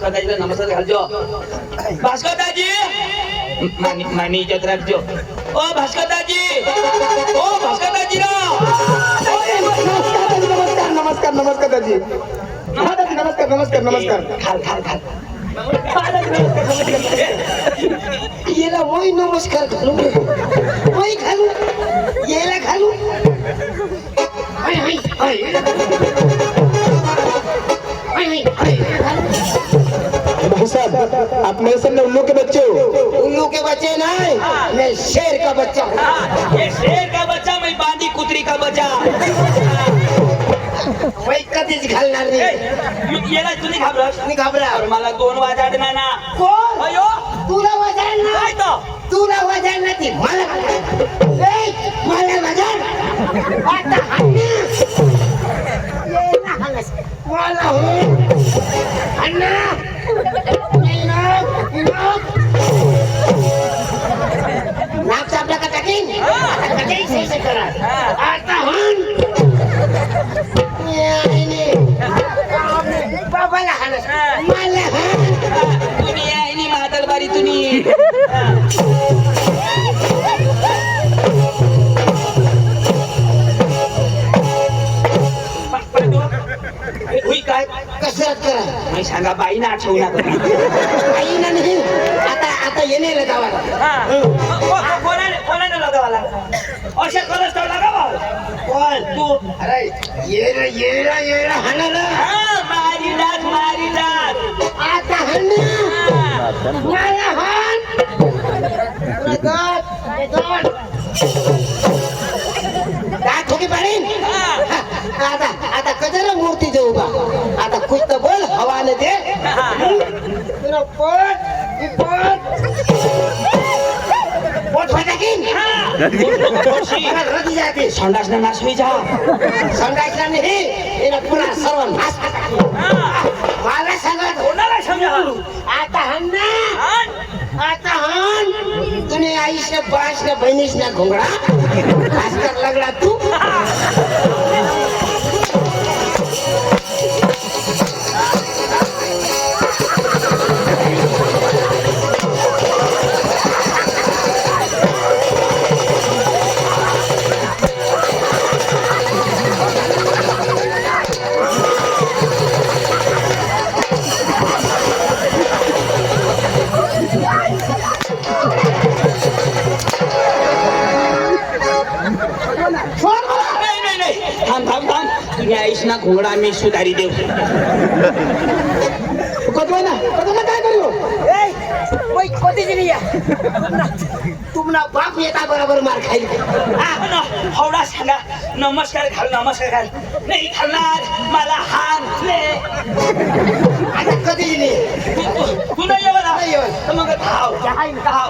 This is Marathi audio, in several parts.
भास्कर दाजीला नमस्कार घालजो. भास्कर दाजी मानी इज्जत रखजो. ओ भास्कर दाजी, ओ भास्कर दाजी राव. नमस्कार नमस्कार नमस्कार दाजी. हा दाजी नमस्कार नमस्कार नमस्कार. खाल खाल खाल. याला वही नमस्कार घालू, वही घालू, याला घालू. भाई साहब आप मेरे सामने उल्लू के बच्चे हो. उल्लू के बच्चे नहीं, मैं शेर का बच्चा हूँ. ये शेर का बच्चा, मैं बांधी कुतरी का बच्चा. वही कधीच घालणार नाही. याला तुम्ही घाबरत मी घाबरा. मला 2 वाजणार ना. कोण? अयो तुला वजन काय नाही, तो तुला वजन नाही, मला मला वजन. आता मला हो अण्णा नाक चापला का टाकीन करा. आता हन बाबाला हाणस मला हाण. तुम्ही आहे महादरबारी तुम्ही. काय कसरत करा. मी सांगा बाईना आठवू नका. आईना नाही, आता आता येणे लगावाला. कोणाने लगावाला अशा करत लगावा. कोण तू अरे येणं येणं येणं हाणाला. मारी डाक मारी डाक. आता हाण मला हाण. दात ठोकी पाडीन. आता आता कजरा मूर्ती जाऊ बा. आता कुछ तर बोल हवाने दे. तुला पोट फटाकीन. रदी जाते. संडास ना नाश होई जा. संडासला नाही, याला पुन्हा सर्व नाश टाकीन. मला सांगत कोणाला समजा. आता हाण ना. आता हाण. तुम्ही आईशने बाशने बहिणीशने घोंगडा भास्कर लगडा तू. ना घोंगडा मी सुधारी देऊ. कदवाना काय करू. तुमना बाप येता बरोबर मार खाईल. हवडा सांगा नमस्कार घाल नमस्कार घाल. नाही घालणार मला हान. आता कधी नाही. तू नाही येणार. नाही येणार. तर मग धाव धाव.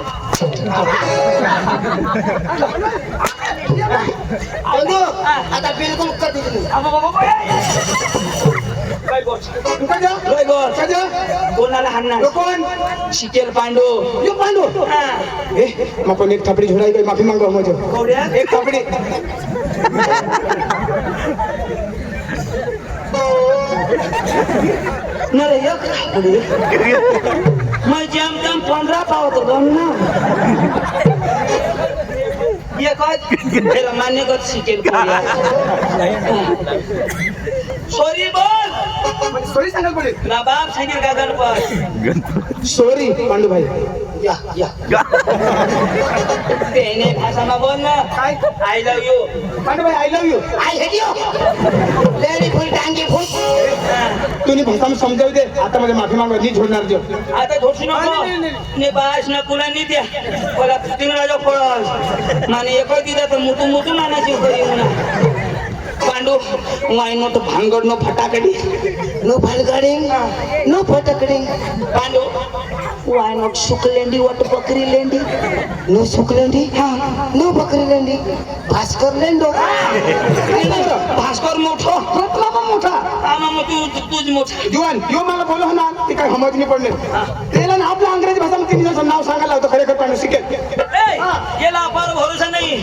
बंधू आता बिलकुल कधी नाही. कोणाला हाणणार. कोण शिकेल पांडू. यो पांडू. ए मग पण एक थापडी झोडाई गई माफी मांगो मुझे. एक थापडी. नरे एक थापडी. मैं जम 15 पावतो दोन ना. ये काय तेरा मान्य कर शिकेल. सॉरी बोल. सॉरी सांगा पडे. ना बाप सांगेल का गणपत. सॉरी पांडू भाई. या या तेने भाषाમાં बोल ना. काय आय लव यू. पांडू भाई आय लव यू. आई हेडियो लेडी फुल टांगी फुल. तुम्ही भाषा में समजावू दे. आता मध्ये माफी मागवा नी झोडणार जो. आता घोषू नको. ने बास ना कुला नी द्या. मला तिंगराजो पळस. माने एको दिदा तर मुटू मुटू नानाची करी म्हणा. पांडू वाय नो तो भांगड नो फटाकडी. नो भालगाडिंग नो फटकडिंग. पांडू वाय नॉट शुकलेंडी वट बकरी लेंडी. नो सुकलेंडी नो बकरी लेंडी. भास्कर लेंडो. भास्कर मोठो. कुठला पण मोठा. आमा मग तूच मोठा. दिवान यो मला बोलो ना ते काय समज नाही पडले. त्याला ना आपल्या अंग्रेजी भाषा मध्ये तिने नाव सांगायला होतं खरेखर पांडू शिकेल. याला अपार भरोसा नाही.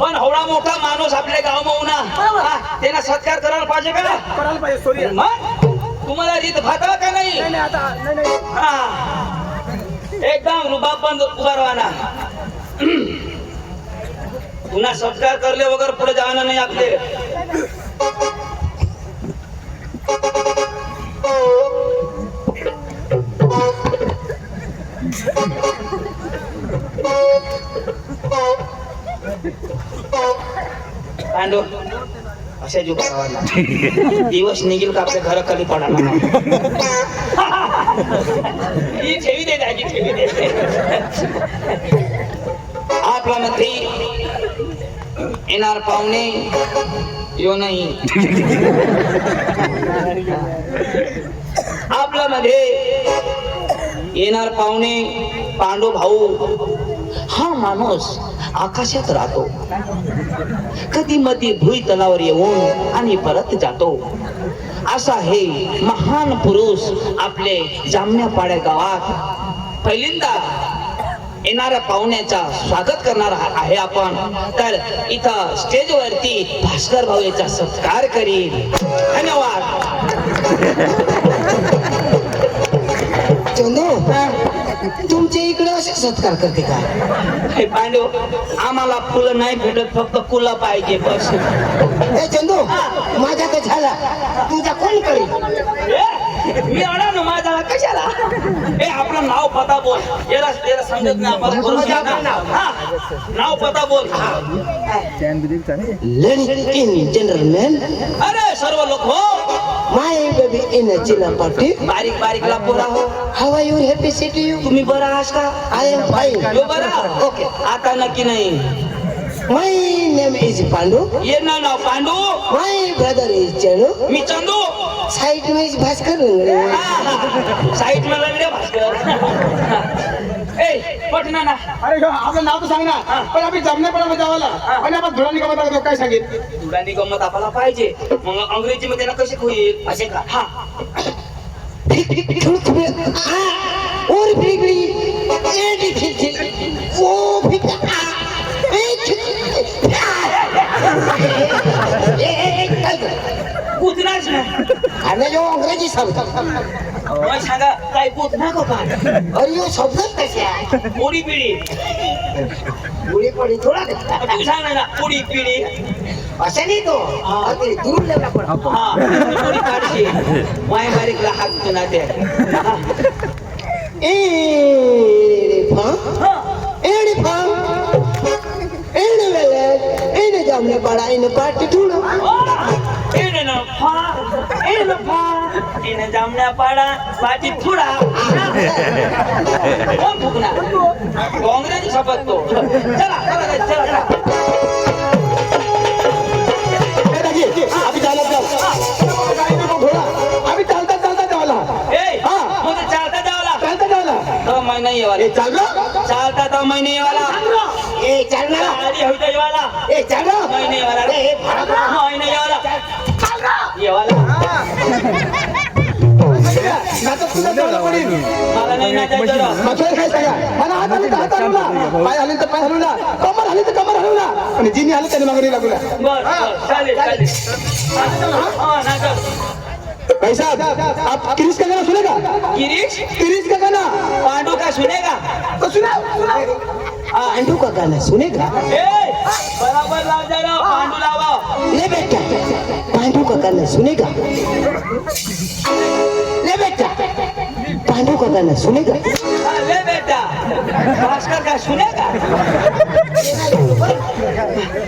पण एवढा मोठा माणूस आपल्या गाव ना त्याला सत्कार करायला पाहिजे का. करायला पाहिजे. सॉरी. तुम्हाला रीत भाता का नाही नाही आता नाही हा एकदम रुबाब बंद उभा राहना पुन्हा सत्कार करले वगैरे पुढे जाणार नाही आपले पांडू अशा जो दिवस निघेल का आपल्या घरा खाली पडणार नाही ही ठेवी दे दाजी ठेवी दे आपला मध्ये येणार पाहुणे यो नाही आपल्या मध्ये येणार पाहुणे पांडू भाऊ हा माणूस आकाशात राहतो कधी मधी भुई तलावर येऊन आणि परत जातो असा हे महान पुरुष आपले जामण्यापाड्या गावात पहिल्यांदा येणाऱ्या पाहुण्याचा स्वागत करणार आहे आपण तर इथं स्टेजवरती भास्कर भाऊ याचा सत्कार करील धन्यवाद चंदू तुमच्या इकडे असे सत्कार करते का हे पांडू आम्हाला फुलं नाही भेटत फक्त कुला पाहिजे बस ए चंदू माझा तर झाला तुझा कोण करेल मी अडा ना माझा कशाला हे आपलं नाव पता बोल याला त्याला समजत नाही आपण बोलू हा नाव पता बोल लेडी इन जनरल मॅन अरे सर्व लोक हो माय बेबी इन जिल्हा पार्टी बारीक बारीक पोरा हो how are you happy city you तुम्ही बरं आहात का आय एम फाईन यो बरं ओके आता नक्की नाही माय नेम इज पांडू ये ना नाव Pandu my brother is Chandu मी चंदू साइड में इज भास्कर साईड में लग भास्कर ए पटना ना अरे आपलं नाव तर सांग ना पण आम्ही जमण्यापणामध्ये जावाला आणि आपण धुळानी का बघतो काय सांगेल तुलानी गंमत आपल्याला पाहिजे मग अंग्रेजी मध्ये ना कसे होईल असे का हा और बिगड़ी एडी फिर ओ भी कुतनाच ना अरे जो अंग्रेजी शब्द मग सांगा काय कुतना का काय और ये शब्द कैसे है पोडी पिढी बुढ़ी पड़ी थोड़ा तू सांग ना पोडी पिढी ऐसा नहीं तो अति दूर लेना पड़ा हा पोडी काढशी वाय बारीक हात तुना ते एडी वेले एने जामने पड़ा इन पार्टी थोड़ा इने जामण्या पाडा पाठी थोडा कोण फुकणार काँग्रेस शपथ तो चला चला आम्ही चालत जाऊ आम्ही चालता चालता जावाला ए मुझे चालता जावला तो महिना येवाला ए चाललो चालता तो महिने येवाला ए चलना आधी होता येवाला ए चलो महिने येवाला ए भागा महिने येवाला नातं तुला जावं पडेल मला नाही नाचायचं मथुरा काय सांगा मला हात आले तर हात हलवू ना पाय हले तर पाय हलवू ना कमर हले तर कमर हलवू ना आणि जिनी आले त्याने मागणी लागू ना बस चालेल हा नाचत भाई साहब आप क्रिश का गाना सुनेगा गिरीश क्रिश का गाना पांडू का सुनेगा तो सुना पांडू का गाना सुनेगा ए बराबर लाव जरा पांडू लावा ले बेटा पांडू का गाना सुनेगा ले बेटा पांडू का गाना सुनेगा ले बेटा भास्कर का सुनेगा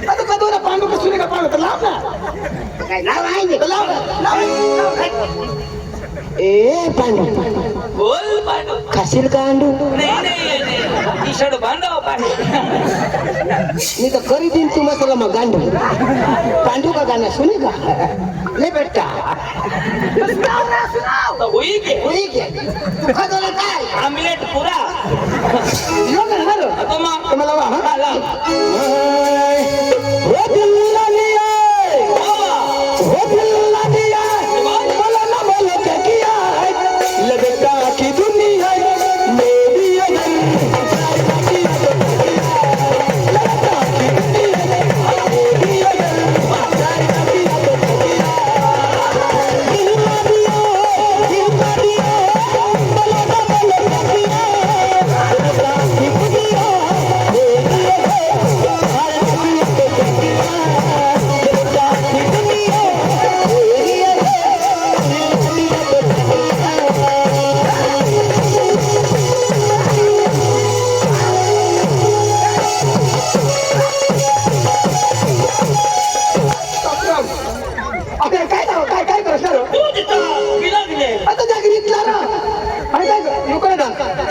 आता कदोरा पांडू का सुनेगा पांडू तर लाव ना लाव आएंगे लाव ए पांडू बोल पांडू खाशील का अंडू नाही टी शर्ट बांधव पांडू नहीं तो करी दिन तू मसाला में गांडू पांडू का गाना सुनेगा ले बेटा तो हुई के वही क्या तू खा दो काय आमलेट पुरा यो ना हर तो मग तुम्हाला वा हा लाव ओ दिल्ला लिया ओ दिल्ला लिया बोला ना बोलो क्या किया है लगता कि दुनिया मेरी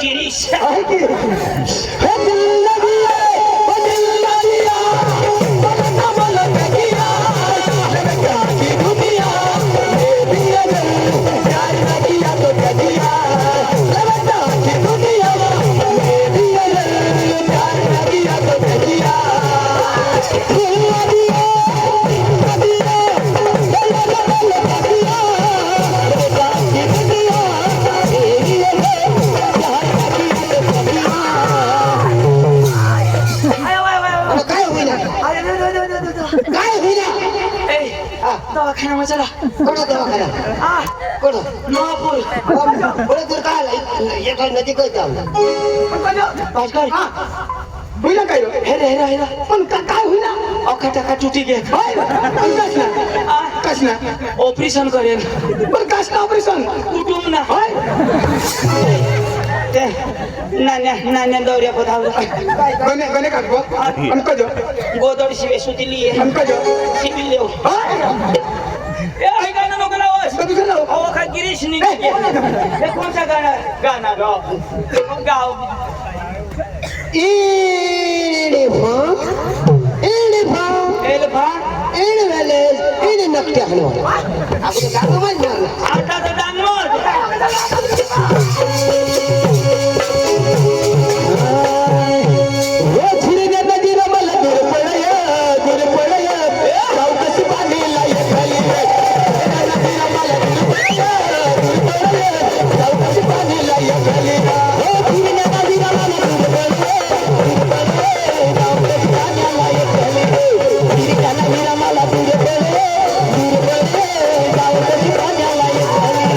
गिरीश आहे की हे दिल लगी है ओ दिल लगी है बोलो ना बोलो क्या लगता की दुनिया ये भी अगर प्यार न किया तो क्या किया लगता की दुनिया ये भी अगर प्यार न किया तो क्या किया दिल लगी है अरे काय होईना काय होईना दवाखान्यामध्ये चला कोणा दवाखाना कोण महापूर कोण तर काय आलं? एका नदी काय चाललं भास्कर होईना काय रे? हेरा हेरा हेरा पण काय होईना अखा टाका चुटी घे होय पण कसना ऑपरेशन करेन पण कसना ऑपरेशन कुटुंब ना होय ते नान्या दौऱ्या पधावला गणे गणे काढ बघ आणि कजो गोदड शिवे सुटिली आणि कजो सिविल लेव होय ए ऐका ना नको लावस कधी झालं अहो का गिरीश निघे हे कोणता गाणं गाव एल्फा नकट्या हलवा आपण गाणं म्हणलं आता तर डांगमोड वो झिरण्या नदीला मला दूर पडय चौकशी पाणीला खाली नदीला मला दूर पडय चौकशी पाणीला खाली हो झिरण्या नदीला मला दूर पडय चौकशी पाण्याला खाली झिरण्या नदीला मला दूर पडय चौकशी पाण्याला खाली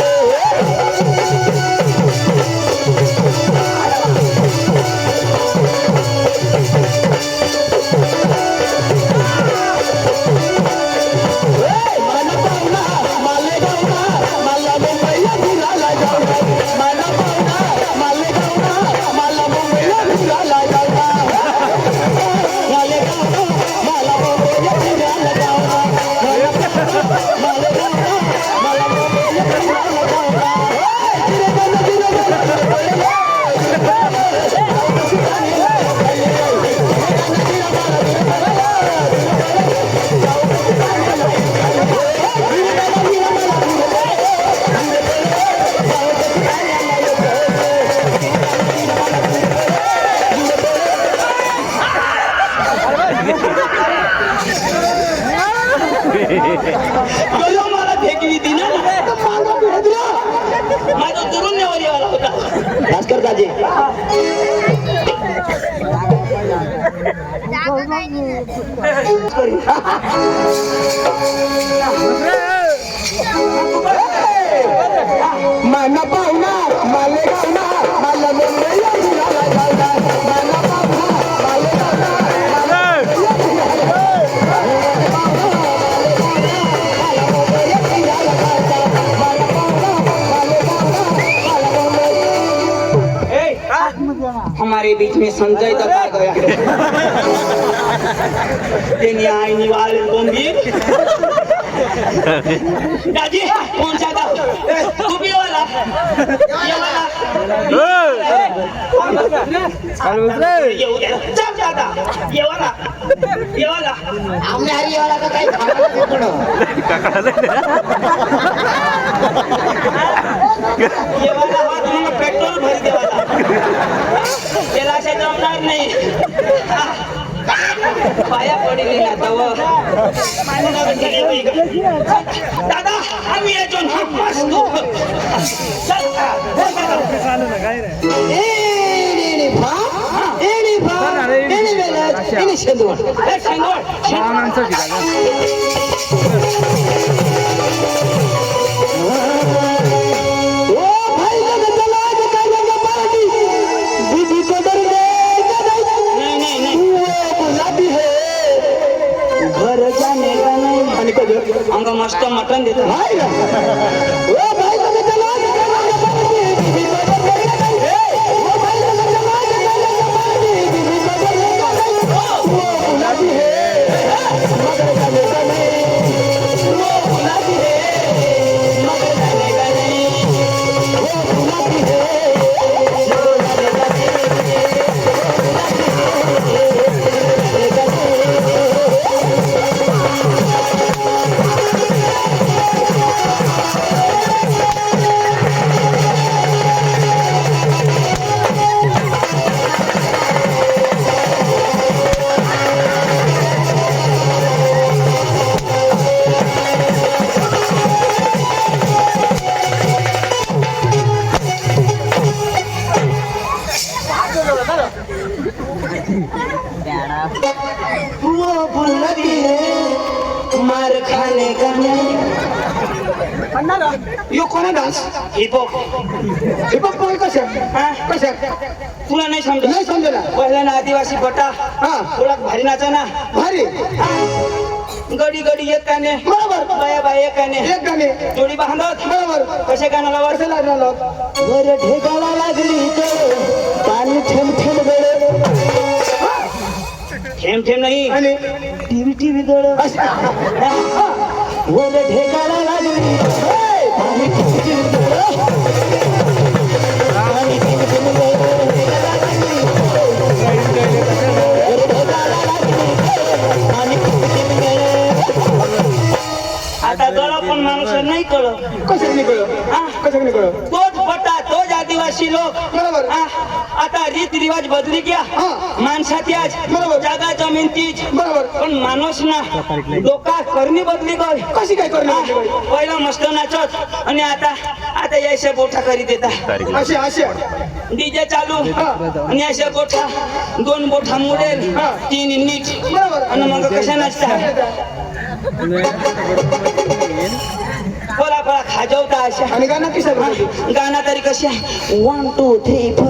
गयो मला फेकली ती ना माझा दुरून नेवर यावाला होता भास्कर दाजी माना पाहुणा माले गावना मला मुंबईला फिरायला जाणार माना पाहुणा माले गावना हमारे बीच में संजय दत्त आ गया तेनी आईनी वाले बोंबी दादी कौन सा गाँव तू भी वाला ये वाला ये हो गया चल जाता ये वाला आमने हरियाला का काही खाणं कोण ये वाला हाथ में पेट्रोल भर दे वाला तेला से जमणार नाही पाया पडली ना तव दादा आम्ही याचो ना मस्त घर जाने का नहीं अंग मस्त मटन देतो यो कोणा डान्स हिपहॉप हिपहॉप पोय कशा हा? कशा तुला नाही समजत नाही समजला पहिला ना आदिवासी बटा हा थोडा भारी नाचा ना भारी गडी गडी एक काने बरोबर बाया बाया एक काने एक गाणे जोडी बांधत बरोबर कशा गाण्याला वर कसं लागलं वर ढेगाला लागली तर पाणी ठेम ठेम गळ ठेम ठेम नाही आणि टीव्ही टीव्ही गळ अशा वर ढेगाला लागली पाणी ठेम ठेम गळ पाणी ठेम ठेम गळ वर ढेगाला लागली पाणी ठेम ठेम गळ आता गळ पण माणूस नाही कळत कसं निघलं कसं निघलं तोच बटा तोच आदिवासी लोक बरोबर. हा, आता रीत रिवाज बदली गया हा. माणसाची आज बरोबर. जागा जमीन तीच बरोबर पण माणूस ना डोका करणी बदली गय कशी काय करणार पहिला मस्त नाचत आणि आता यायच्या गोठा करीत येतात अशी अशी डीजे चालू हा. आणि अशा गोठा 2 बोठा मुडेल हा. 3 नीट बरोबर. आणि मग कशा नाचता बोला बोला खाजवता अशा आणि गाणं किशा बरोबर गाणं तरी कशी 1 2 3 4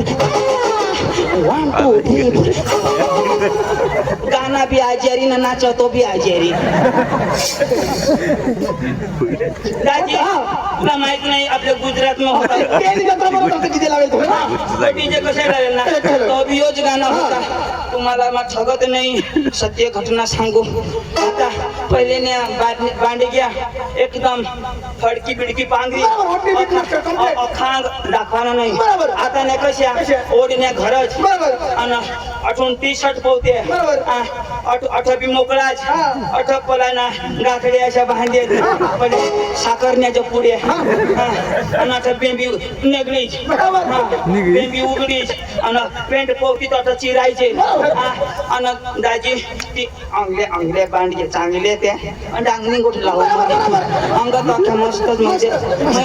1 2 3 4 गाना भी आजारी ना नाचो तो भी आजारी दाजी तुला माहित नाही आपल्या गुजरात में होता त्यांनी जत्रा बरोबर किती लावेल तो डीजे कसे लावेल ना तो भी योज गाणं होता तुम्हाला मग ठगत नाही सत्य घटना सांगू आता पहिले ने बांडे गया एकदम फडकी बिडकी पांगरी बरोबर, ओढणी बिटणी complete. खांग दाखवाना नाही बरोबर. आता ने कशा कशा? ओढण्या घरच बरोबर आणि अठून टी शर्ट पोहते बरोबर. अठ बी मोकळाच हा. अठ पलाना गाठडे अशा बांधे पहिले साखरण्याच्या पुढे आणि अठ बेंबी नेगळीच बरोबर. बेंबी उघडीच आणि पेंट पोहती तर आता चिरायचे आणि दाजी ती अंगले बांधले चांगले ते आणि डांगणी गोठ लावून अंगात अख्या मस्तच म्हणजे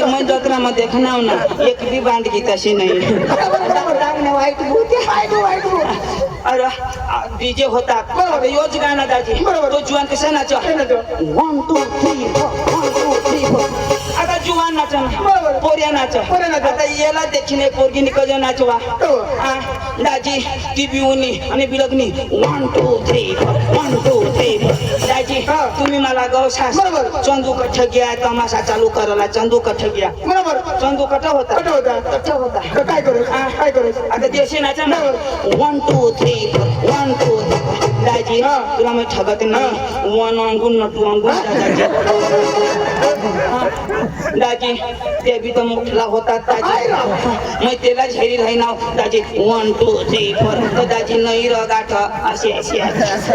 मैं जत्रामध्ये देखणार ना एक बी बांधगी तशी नाही डांगणे वाईट अरे डीजे होता आता योच गाणं दाजी बरोबर. तो जुवान कसा नाचा 1 2 3 4 1 2 3 4 आता जुवान नाचा बरोबर. पोऱ्या नाचा पोऱ्या नाचा. आता याला देखील एक पोरगी निकल नाचवा हो. दाजी ती बिवणी आणि बिलगणी 1 2 3 1 2 3 दाजी हा. तुम्ही मला गवसास बरोबर. चंदू कठ घ्या तमाशा चालू करायला चंदू कठ घ्या बरोबर चंदू कठ होता कट होता कठ होता तर काय करू काय करू आता देशी नाचा ना 1 2 3 1 2 दाजी हा. तुला मी ठगत नाही 1 अंगून न 2 अंगून दाजी ते बी तर मोठला होता दाजी मग त्याला झेरी राही नाव दाजी 1 2 3 4 दाजी नाही र गाठ अशी अशी अशी.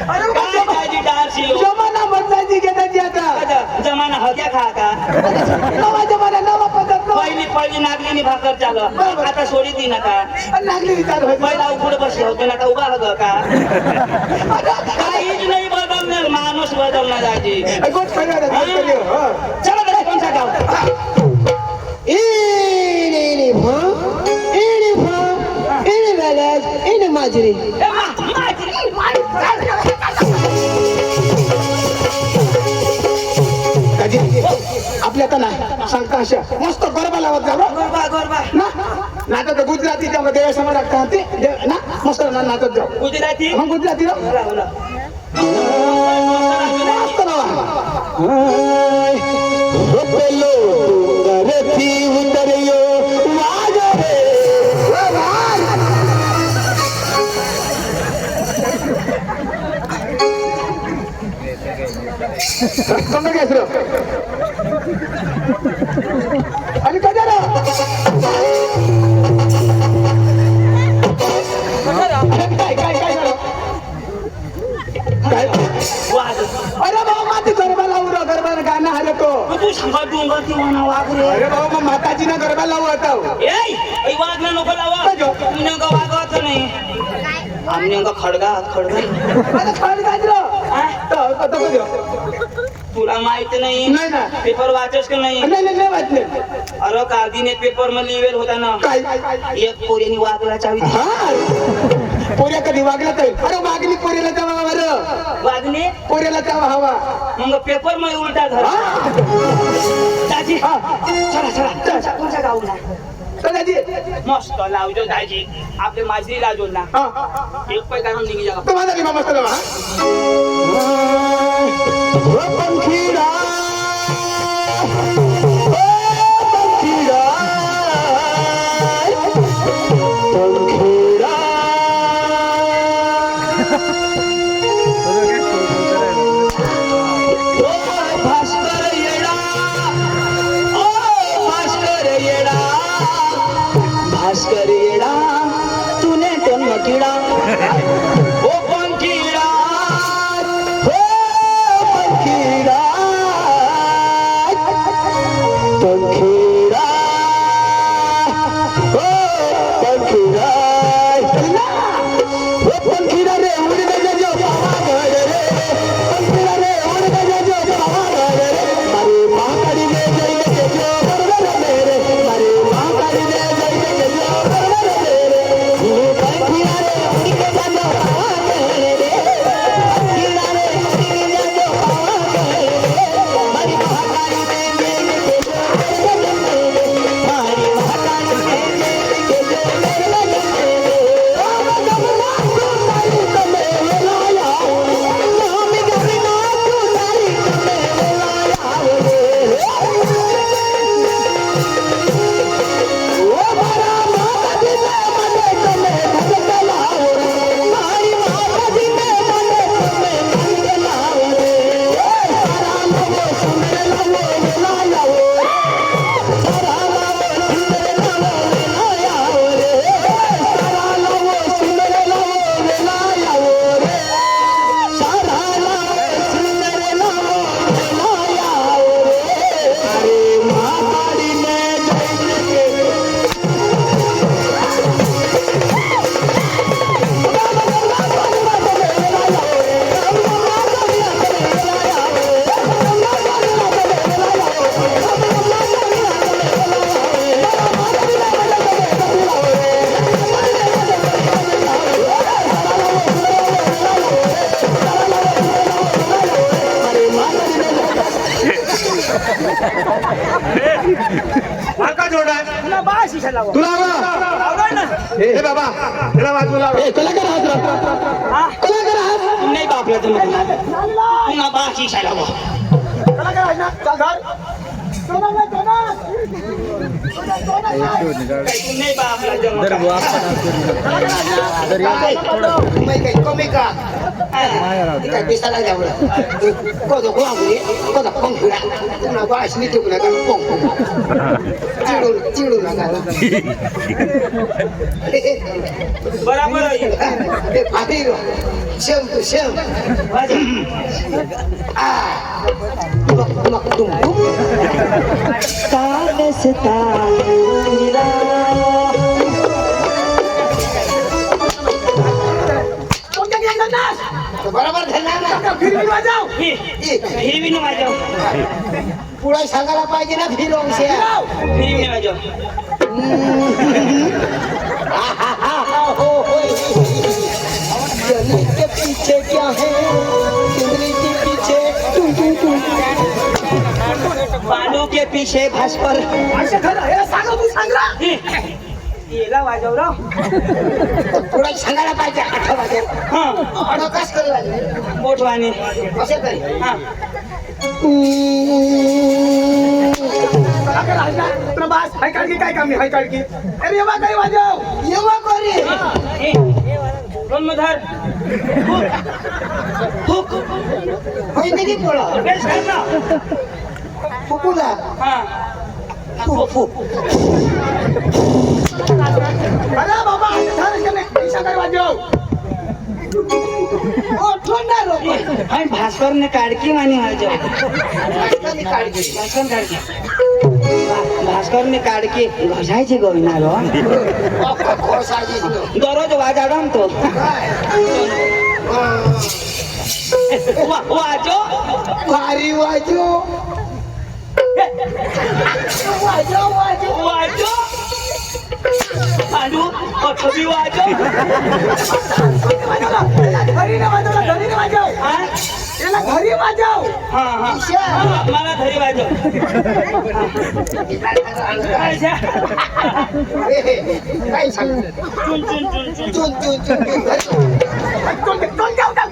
काय दाजी डान्स येऊ जमाना बदलायची घेण्याची आता जमाना हग्या खा का नवा जमाना नवा पद्धत पहिली नागलीनी भाकर चाल आता सोडी ती नका लागली विचार पहिला उघड बसले होते ना आता उभा हग का काहीच नाही बदलणार माणूस बदलणार दाजी गोट खरं चला बरं कोणचा गाव इनी भा इनी वेलाज इनी माजरी आपल्या आता ना सांगता अशा मस्त गरबा लावत जा बरं. गोरबा गोरबा ना नाटक गुजराती त्यामुळे देवासमोर लागतात ते ना मस्त ना नाचत जाऊ गुजराती मग गुजराती ना बोला, बोला. मस्त नाव समजा काय सर आणि काय झालं काय काय काय झालं काय वाघ. अरे बाबा माती गरबा लावू रा गरबा गाणं आलं तो तू सांगा डोंगर ती म्हणा वाघ रे अरे बाबा मग माताजीनं गरबा लावू आता ए वाघ ना नको लावा काय गं? तुमने का वाघाचं नाही आमने का खडगा आता खाली गाजलं तुला माहित नाही नाही ना पेपर वाचस का नाही नाही नाही नाही वाटले अरे कागदीने पेपर मध्ये लिहिलेल होता ना काय एक पोरीने वाघला चावी हा पोऱ्या कधी वागला तर अरे वागणी पोऱ्याला जावा बरं वागणे पोऱ्याला जावा हवा मग पेपर मध्ये उलटा झाला दाजी हा. चला चला कोणत्या गावला चला जी मस्त लावजो दाजी आपले माझी लाजो ना एक पै कारण निघी जागा तो माझा लिमा मस्त लावा पंखीरा भास्कर येडा तूने जन्म किडा ओ पंखीडा हो पंखीडा पंखीडा हो पंखीडा ओ पंखीडा रे उड़ गया जो बाबा घर रे पंखीडा रे उड़ गया जो बाबा घर रे मारी मां कड़ी ले जाएंगे जो बरबर मेरे मारी मां कड़ी ले जाएंगे जो बरबर मेरे ओ पंखीडा रे उड़ गया जो बाबा घर रे पंखीडा रे उड़ गया जो बाबा घर रे मारी मां कड़ी ले जाएंगे जो बरबर मेरे मारी मां कड़ी ले जाएंगे जो बरबर मेरे तुला हे बाबा त्याला वाजवू लाव कलाकार हात कलाकार हात नाही बापला पुन्हा बाशी शाळा कलाकार आहे ना चल नाही बापला काही कमी का काय दिसायला जावं कोदो गोवामुळे कोदा पंखुडा पुन्हा बाशी टिकू नका चिडू चिडू नका बराबर आहे ते भारी शेम तू शेम बरोबर हिरवी न माझ्या पुढे सांगायला पाहिजे ना फिरवशे हिरवी न माझ्या चंद्र के पीछे क्या है चंद्र के पीछे बालू के पीछे भास्कर येला वाजवलं पुढे सांगायला पाहिजे 8 वाजे कस करू मोठवानी असे तरी हा प्रभास हाय काढकी काय काम हाय काढकी अरे येवा काय वाजव येवा करे धर हुक होय नाही पोळा बेस कर ना फुकुला हा फुफू अरे बाबा झालं का नाही सांगाय वाजव ओ ठोंडा रोप हाय भास्कर ने काडकी मानी वाजव कमी काढली भास्कर काडकी भास्कर ने काडकी घसायचे गोविना रो खोसाजी दररोज वाजाडम तो वाजो भारी वाजो वाजो वाजो वाजो आलू ठबी वाजव धरीने वाजव, धरीने वाजव. हा याला घरी वाजव. हा हा मला घरी वाजव अच्छा. काय सांग चुन चुन चुन चुन चुन चुन चुन तोंड जाऊ द्या.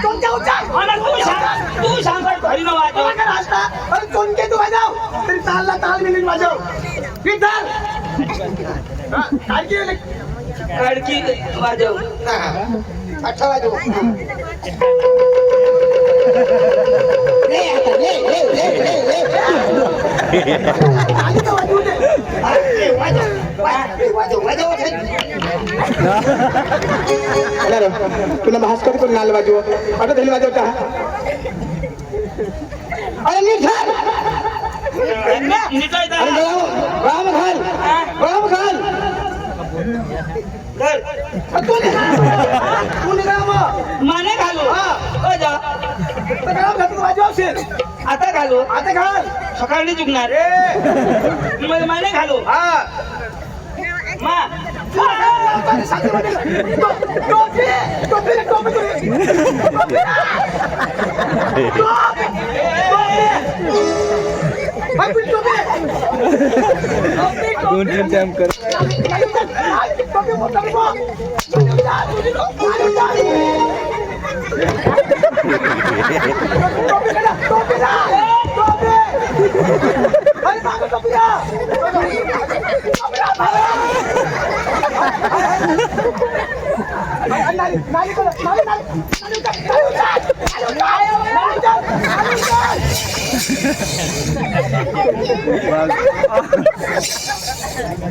तोंड जाऊ द्या. मला तू सांग घरी न वाजव तुला काय असता? अरे तोंडके तू वाजव. तरी तालला ताल मिळून वाजव. विचार. काय केलं? कडकी वाजव अठरा जो ले आता ले ले ले ले ले आधी तर वाजवू दे. तुला भास्कर कोण नाल वाजव आता धरी वाजवता अरे नीट घाल निकाय अरे गळाम घाल गळाम घाल तू निघा मग. माने घालू ओ जा तर गळाम घालून वाजवशील. आता घालू आता घाल. सकाळी चुकणार मग माने घालू हा. मा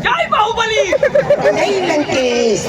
जय बाहुबली नाही लंकेश